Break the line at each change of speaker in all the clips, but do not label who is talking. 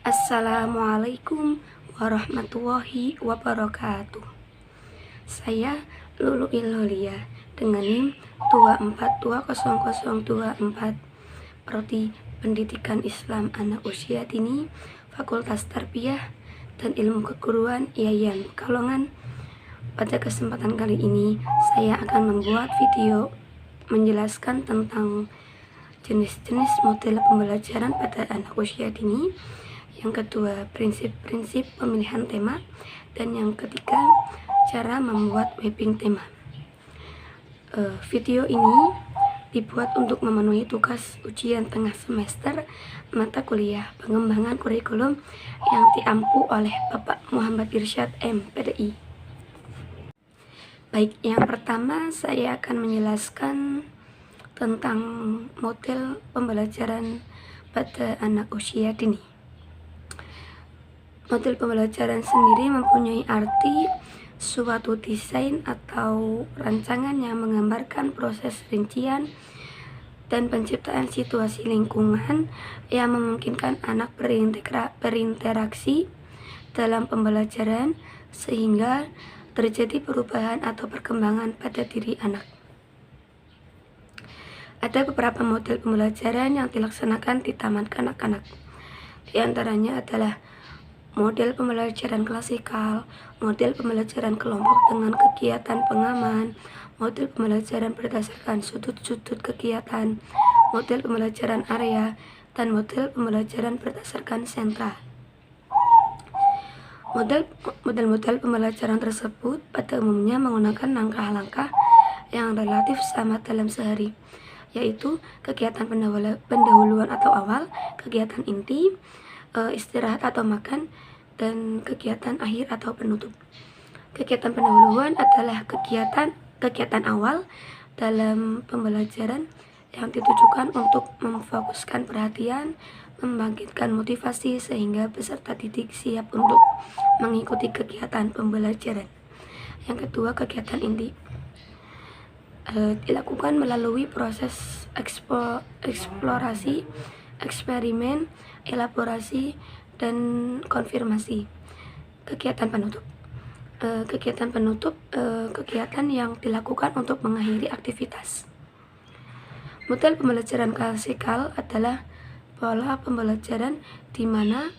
Assalamualaikum warahmatullahi wabarakatuh. Saya Lulu Ilholia dengan NIM 2420024, Prodi Pendidikan Islam Anak Usia Dini, Fakultas Tarbiyah dan Ilmu Keguruan IAIN Pekalongan. Pada kesempatan kali ini, saya akan membuat video menjelaskan tentang jenis-jenis model pembelajaran pada anak usia dini. Yang kedua, prinsip-prinsip pemilihan tema. Dan yang ketiga, cara membuat mapping tema. Video ini dibuat untuk memenuhi tugas ujian tengah semester mata kuliah pengembangan kurikulum yang diampu oleh Bapak Muhammad Irsyad MPDI. Baik, yang pertama saya akan menjelaskan tentang model pembelajaran pada anak usia dini. Model pembelajaran sendiri mempunyai arti suatu desain atau rancangan yang menggambarkan proses rincian dan penciptaan situasi lingkungan yang memungkinkan anak berinteraksi dalam pembelajaran sehingga terjadi perubahan atau perkembangan pada diri anak. Ada beberapa model pembelajaran yang dilaksanakan di taman kanak-kanak. Di antaranya adalah model pembelajaran klasikal, model pembelajaran kelompok dengan kegiatan pengaman, model pembelajaran berdasarkan sudut-sudut kegiatan, model pembelajaran area, dan model pembelajaran berdasarkan sentra. Model-model pembelajaran tersebut pada umumnya menggunakan langkah-langkah yang relatif sama dalam sehari, yaitu kegiatan pendahuluan atau awal, kegiatan inti, istirahat atau makan, dan kegiatan akhir atau penutup. Kegiatan pendahuluan adalah kegiatan awal dalam pembelajaran yang ditujukan untuk memfokuskan perhatian, membangkitkan motivasi sehingga peserta didik siap untuk mengikuti kegiatan pembelajaran. Yang kedua, kegiatan inti dilakukan melalui proses eksplorasi, eksperimen, elaborasi, dan konfirmasi. Kegiatan penutup kegiatan yang dilakukan untuk mengakhiri aktivitas. Model pembelajaran klasikal adalah pola pembelajaran di mana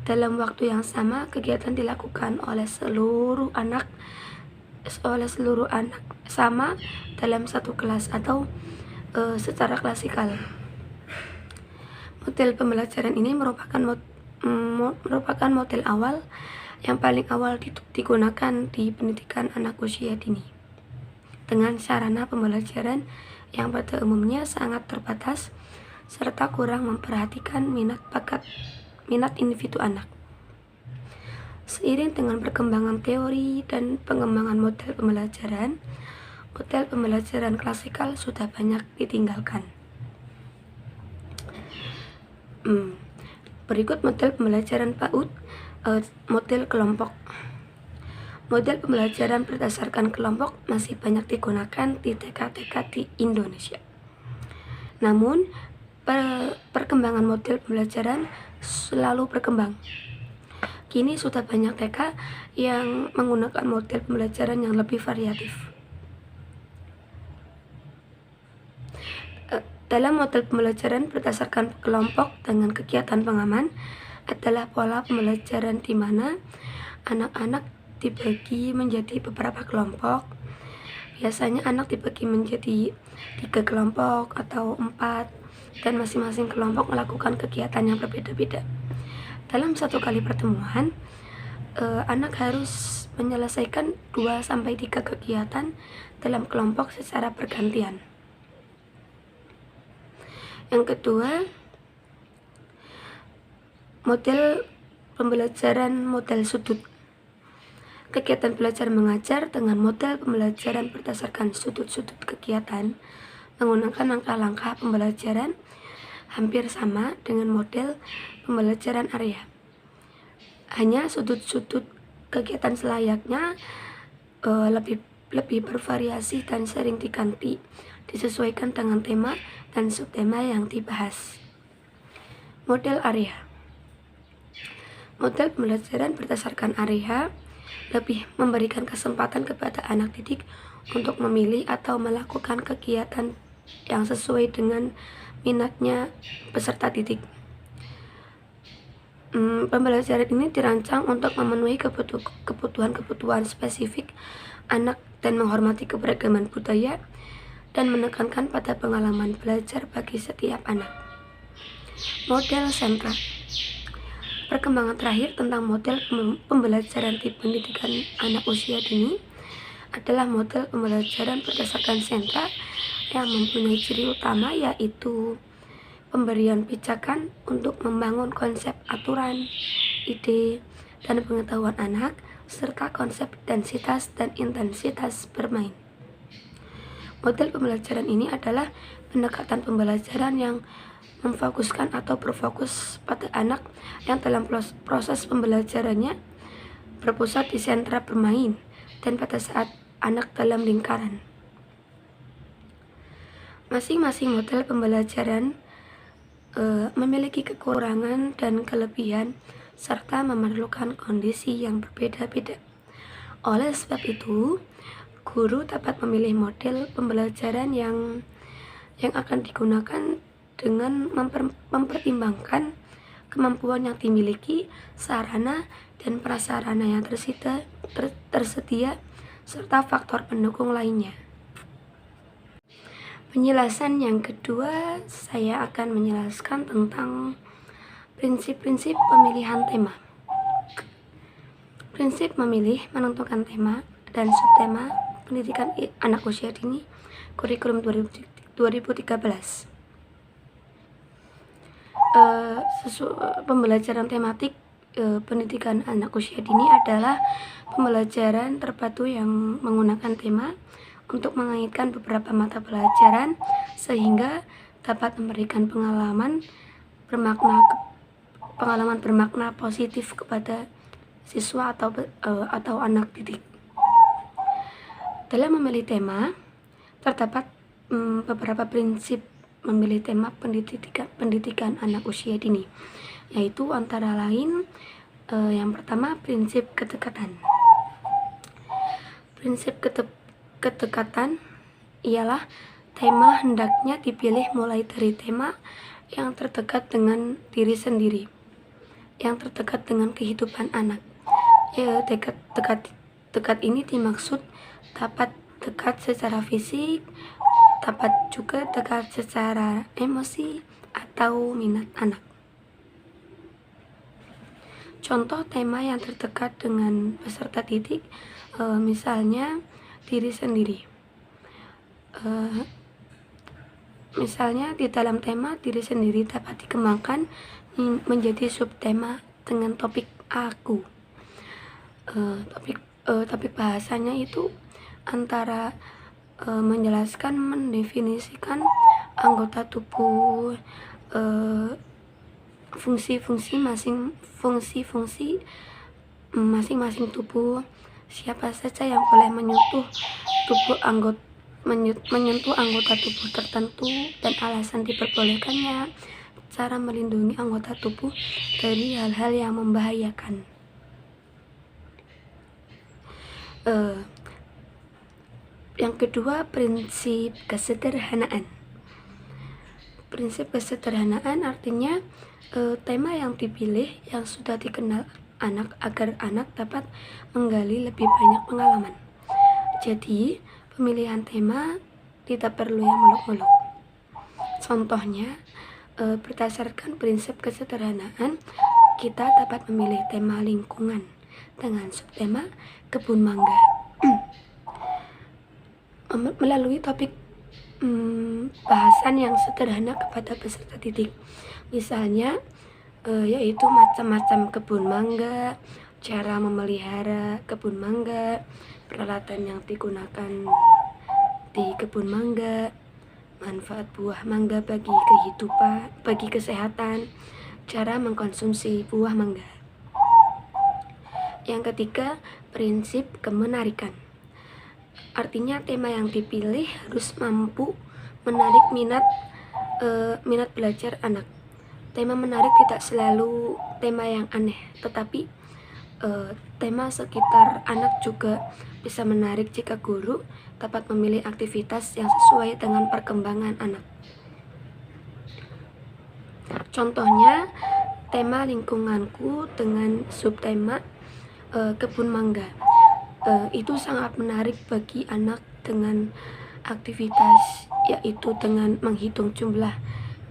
dalam waktu yang sama kegiatan dilakukan oleh seluruh anak sama dalam satu kelas atau secara klasikal. Model pembelajaran ini merupakan model awal yang paling awal digunakan di pendidikan anak usia dini, dengan sarana pembelajaran yang pada umumnya sangat terbatas serta kurang memperhatikan minat individu anak. Seiring dengan perkembangan teori dan pengembangan model pembelajaran klasikal sudah banyak ditinggalkan. Berikut model pembelajaran PAUD, model kelompok. Model pembelajaran berdasarkan kelompok masih banyak digunakan di TK-TK di Indonesia. Namun, perkembangan model pembelajaran selalu berkembang. Kini sudah banyak TK yang menggunakan model pembelajaran yang lebih variatif. Dalam model pembelajaran berdasarkan kelompok dengan kegiatan pengaman adalah pola pembelajaran di mana anak-anak dibagi menjadi beberapa kelompok. Biasanya anak dibagi menjadi 3 kelompok atau 4, dan masing-masing kelompok melakukan kegiatan yang berbeda-beda. Dalam satu kali pertemuan, anak harus menyelesaikan 2-3 kegiatan dalam kelompok secara bergantian. Yang kedua, model pembelajaran model sudut. Kegiatan belajar mengajar dengan model pembelajaran berdasarkan sudut-sudut kegiatan menggunakan langkah-langkah pembelajaran hampir sama dengan model pembelajaran area. Hanya sudut-sudut kegiatan selayaknya lebih bervariasi dan sering diganti disesuaikan dengan tema dan subtema yang dibahas. Model area. Model pembelajaran berdasarkan area lebih memberikan kesempatan kepada anak didik untuk memilih atau melakukan kegiatan yang sesuai dengan minatnya peserta didik. Pembelajaran ini dirancang untuk memenuhi kebutuhan spesifik anak dan menghormati keberagaman budaya dan menekankan pada pengalaman belajar bagi setiap anak. Model sentra. Perkembangan terakhir tentang model pembelajaran di pendidikan anak usia dini adalah model pembelajaran berdasarkan sentra yang mempunyai ciri utama yaitu pemberian pijakan untuk membangun konsep aturan, ide, dan pengetahuan anak, serta konsep densitas dan intensitas bermain. Model pembelajaran ini adalah pendekatan pembelajaran yang memfokuskan atau berfokus pada anak yang dalam proses pembelajarannya berpusat di sentra bermain dan pada saat anak dalam lingkaran. Masing-masing model pembelajaran memiliki kekurangan dan kelebihan serta memerlukan kondisi yang berbeda-beda. Oleh sebab itu, guru dapat memilih model pembelajaran yang akan digunakan dengan mempertimbangkan kemampuan yang dimiliki, sarana dan prasarana yang tersedia serta faktor pendukung lainnya. Penjelasan yang kedua, saya akan menjelaskan tentang prinsip-prinsip pemilihan tema. Prinsip memilih, menentukan tema dan subtema pendidikan anak usia dini kurikulum 2013. Pembelajaran tematik pendidikan anak usia dini adalah pembelajaran terpadu yang menggunakan tema untuk mengaitkan beberapa mata pelajaran sehingga dapat memberikan pengalaman bermakna positif kepada siswa atau anak didik. Dalam memilih tema terdapat beberapa prinsip memilih tema pendidikan anak usia dini, yaitu antara lain yang pertama prinsip kedekatan. Prinsip kedekatan ialah tema hendaknya dipilih mulai dari tema yang terdekat dengan diri sendiri, yang terdekat dengan kehidupan anak. Dekat ini dimaksud dapat dekat secara fisik, dapat juga dekat secara emosi atau minat anak. Contoh tema yang terdekat dengan peserta didik, misalnya diri sendiri. Misalnya di dalam tema diri sendiri dapat dikembangkan menjadi subtema dengan topik aku. Topik bahasanya itu antara menjelaskan, mendefinisikan anggota tubuh, fungsi-fungsi masing-masing tubuh, siapa saja yang boleh menyentuh anggota tubuh tertentu dan alasan diperbolehkannya, cara melindungi anggota tubuh dari hal-hal yang membahayakan. Yang kedua, prinsip kesederhanaan. Prinsip kesederhanaan artinya tema yang dipilih yang sudah dikenal anak agar anak dapat menggali lebih banyak pengalaman. Jadi, pemilihan tema tidak perlu yang muluk-muluk. Contohnya, berdasarkan prinsip kesederhanaan, kita dapat memilih tema lingkungan dengan subtema kebun mangga. Melalui topik bahasan yang sederhana kepada peserta didik, misalnya yaitu macam-macam kebun mangga, cara memelihara kebun mangga, peralatan yang digunakan di kebun mangga, manfaat buah mangga bagi kehidupan, bagi kesehatan, cara mengkonsumsi buah mangga. Yang ketiga, prinsip kemenarikan. Artinya tema yang dipilih harus mampu menarik minat belajar anak. Tema menarik tidak selalu tema yang aneh, tetapi tema sekitar anak juga bisa menarik jika guru dapat memilih aktivitas yang sesuai dengan perkembangan anak. Contohnya, tema lingkunganku dengan subtema kebun mangga. Itu sangat menarik bagi anak dengan aktivitas yaitu dengan menghitung jumlah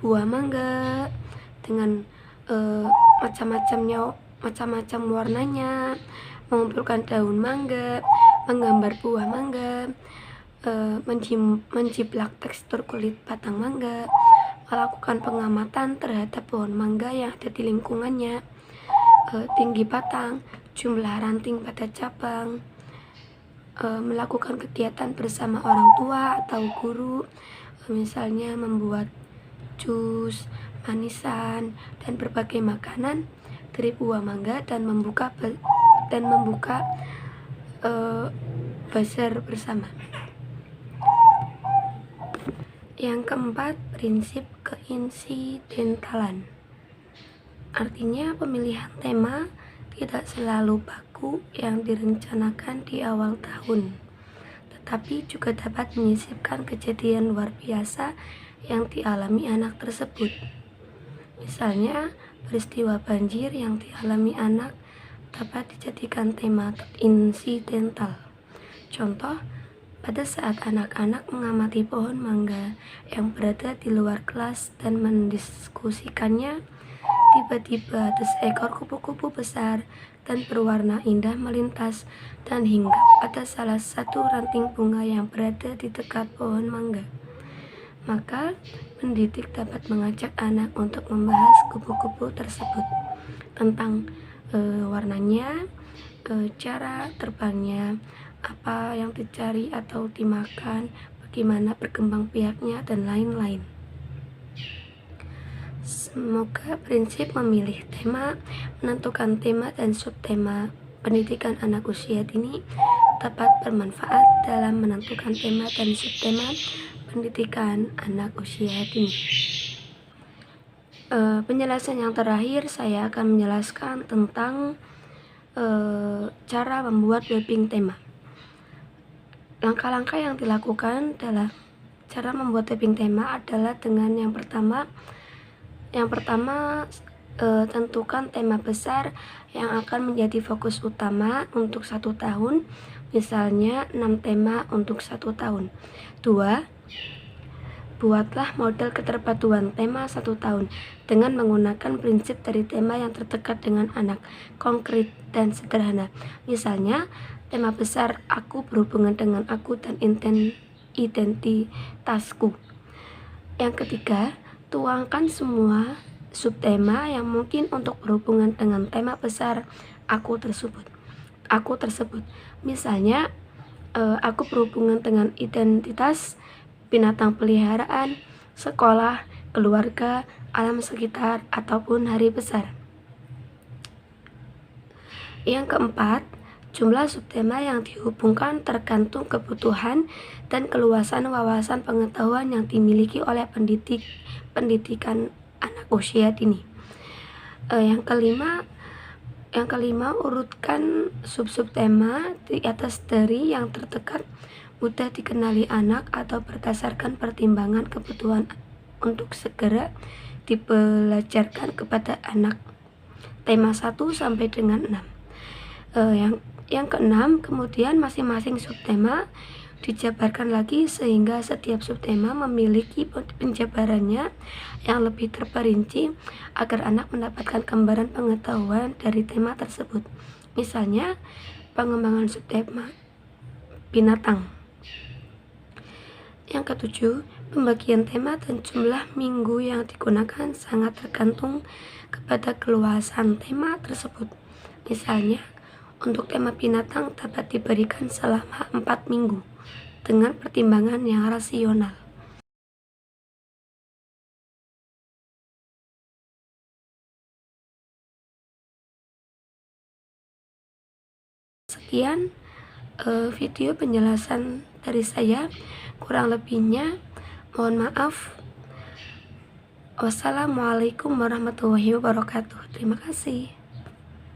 buah mangga, dengan macam-macam warnanya, mengumpulkan daun mangga, menggambar buah mangga, menjiplak tekstur kulit batang mangga, melakukan pengamatan terhadap pohon mangga yang ada di lingkungannya, tinggi batang, jumlah ranting pada cabang, melakukan kegiatan bersama orang tua atau guru, misalnya membuat jus, manisan, dan berbagai makanan dari buah mangga dan membuka bazar bersama. Yang keempat, prinsip keinsidentalan. Artinya pemilihan tema tidak selalu baku yang direncanakan di awal tahun, tetapi juga dapat menyisipkan kejadian luar biasa yang dialami anak tersebut. Misalnya, peristiwa banjir yang dialami anak dapat dijadikan tema insidental. Contoh, pada saat anak-anak mengamati pohon mangga yang berada di luar kelas dan mendiskusikannya, tiba-tiba ada seekor kupu-kupu besar dan berwarna indah melintas dan hinggap pada salah satu ranting bunga yang berada di dekat pohon mangga. Maka, pendidik dapat mengajak anak untuk membahas kupu-kupu tersebut tentang warnanya, cara terbangnya, apa yang dicari atau dimakan, bagaimana berkembang biaknya, dan lain-lain. Semoga prinsip memilih tema, menentukan tema dan subtema pendidikan anak usia dini dapat bermanfaat dalam menentukan tema dan subtema pendidikan anak usia dini. Penjelasan yang terakhir, saya akan menjelaskan tentang cara membuat mapping tema. Langkah-langkah yang dilakukan dalam cara membuat mapping tema adalah dengan yang pertama, tentukan tema besar yang akan menjadi fokus utama untuk 1 tahun, misalnya 6 tema untuk 1 tahun. 2. Buatlah model keterpaduan tema 1 tahun dengan menggunakan prinsip dari tema yang terdekat dengan anak, konkret dan sederhana. Misalnya, tema besar aku berhubungan dengan aku dan identitasku. Yang ketiga, tuangkan semua subtema yang mungkin untuk berhubungan dengan tema besar aku tersebut. Misalnya, aku berhubungan dengan identitas, binatang peliharaan, sekolah, keluarga, alam sekitar, ataupun hari besar. Yang keempat, jumlah subtema yang dihubungkan tergantung kebutuhan dan keluasan wawasan pengetahuan yang dimiliki oleh pendidikan anak usia dini. Yang kelima, urutkan subtema di atas dari yang terdekat, mudah dikenali anak atau berdasarkan pertimbangan kebutuhan untuk segera dibelajarkan kepada anak. Tema 1 sampai dengan 6. Yang keenam, kemudian masing-masing subtema dijabarkan lagi sehingga setiap subtema memiliki penjabarannya yang lebih terperinci agar anak mendapatkan gambaran pengetahuan dari tema tersebut. Misalnya, pengembangan subtema binatang. Yang ketujuh, pembagian tema dan jumlah minggu yang digunakan sangat tergantung kepada keluasan tema tersebut. Misalnya, untuk tema binatang dapat diberikan selama 4 minggu dengan pertimbangan yang rasional. Sekian video penjelasan dari saya, kurang lebihnya mohon maaf. Wassalamualaikum warahmatullahi wabarakatuh. Terima kasih.